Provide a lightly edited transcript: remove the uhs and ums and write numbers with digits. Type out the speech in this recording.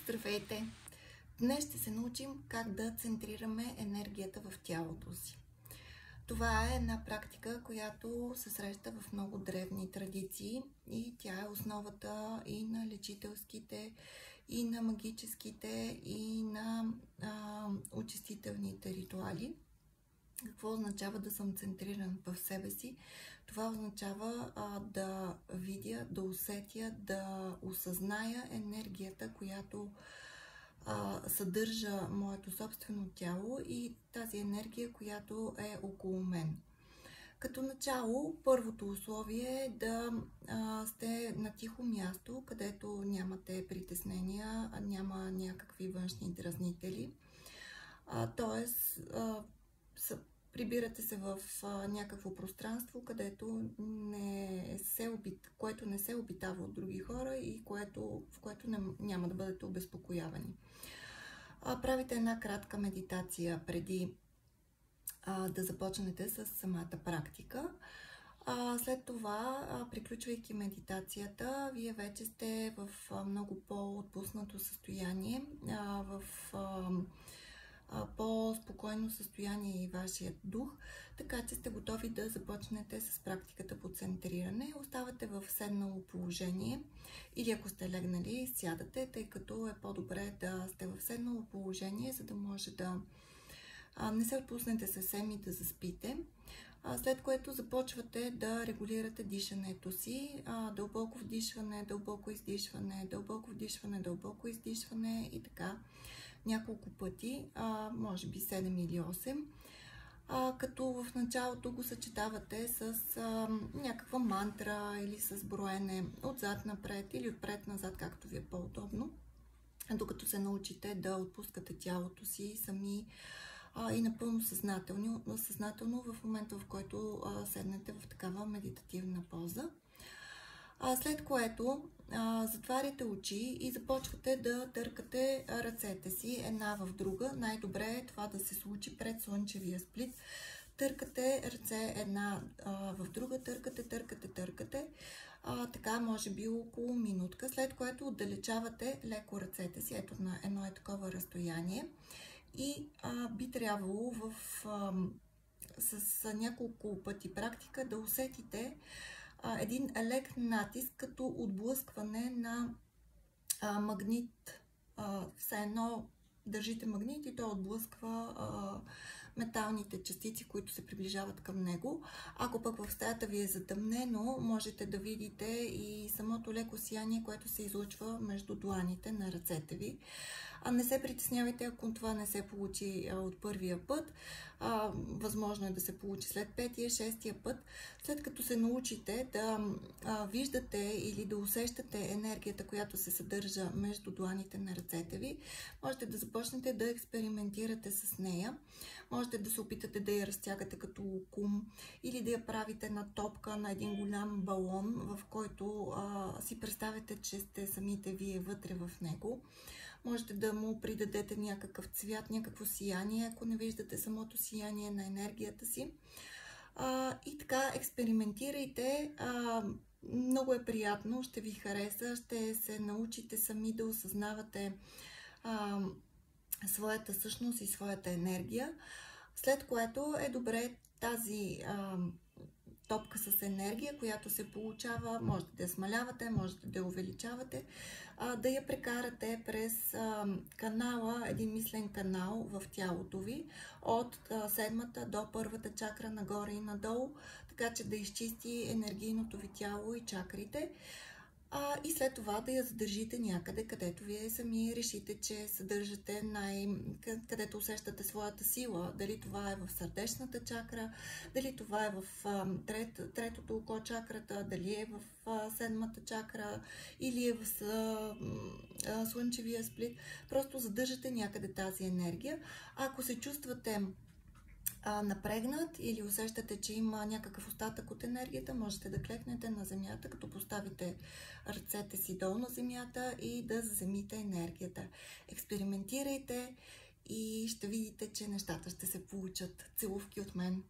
Здравейте! Днес ще се научим как да центрираме енергията в тялото си. Това е една практика, която се среща в много древни традиции и тя е основата и на лечителските, и на магическите, и на очистителните ритуали. Какво означава да съм центриран в себе си? Това означава да видя, да усетя, да осъзная енергията, която съдържа моето собствено тяло и тази енергия, която е около мен. Като начало, първото условие е да сте на тихо място, където нямате притеснения, няма някакви външни дразнители. Тоест, прибирате се в някакво пространство, което не се обитава от други хора и в което няма да бъдете обезпокоявани. Правите една кратка медитация преди да започнете с самата практика. След това, приключвайки медитацията, вие вече сте в много по-отпуснато състояние, в по-спокойно състояние и вашият дух, така че сте готови да започнете с практиката по центриране. Оставате в седнало положение или ако сте легнали, сядате, тъй като е по-добре да сте в седнало положение, за да може да не се отпуснете съвсем и да заспите. След което започвате да регулирате дишането си. Дълбоко вдишване, дълбоко издишване, дълбоко вдишване, дълбоко издишване и така няколко пъти, може би 7 или 8, като в началото го съчетавате с някаква мантра или с броене отзад напред или отпред назад, както ви е по-удобно, докато се научите да отпускате тялото си сами и напълно съзнателно в момента, в който седнете в такава медитативна поза. След което затваряте очи и започвате да търкате ръцете си една в друга. Най-добре е това да се случи пред слънчевия сплит. Търкате ръце една в друга, търкате. Така може би около минутка, след което отдалечавате леко ръцете си, ето на едно такова разстояние. И би трябвало с няколко пъти практика да усетите един лек натиск, като отблъскване на магнит. Все едно държите магнит и той отблъсква металните частици, които се приближават към него. Ако пък в стаята ви е затъмнено, можете да видите и самото леко сияние, което се излъчва между дланите на ръцете ви. Не се притеснявайте, ако това не се получи от първия път. Възможно е да се получи след петия, шестия път. След като се научите да виждате или да усещате енергията, която се съдържа между дланите на ръцете ви, можете да започнете да експериментирате с нея. Можете да се опитате да я разтягате като локум или да я правите на топка, на един голям балон, в който си представяте, че сте самите вие вътре в него. Можете да му придадете някакъв цвят, някакво сияние, ако не виждате самото сияние на енергията си. И така, експериментирайте. Много е приятно, ще ви хареса, ще се научите сами да осъзнавате своята същност и своята енергия. След което е добре тази топка с енергия, която се получава, можете да я смалявате, можете да я увеличавате, да я прекарате през канала, един мислен канал в тялото ви, от седмата до първата чакра, нагоре и надолу, така че да изчисти енергийното ви тяло и чакрите. И след това да я задържите някъде, където вие сами решите, че съдържате където усещате своята сила. Дали това е в сърдечната чакра, дали това е в третото око чакрата, дали е в седмата чакра или е в слънчевия сплит. Просто задържате някъде тази енергия. Ако се чувствате напрегнат или усещате, че има някакъв остатък от енергията, можете да клекнете на земята, като поставите ръцете си долу на земята и да заземите енергията. Експериментирайте и ще видите, че нещата ще се получат. Целувки от мен!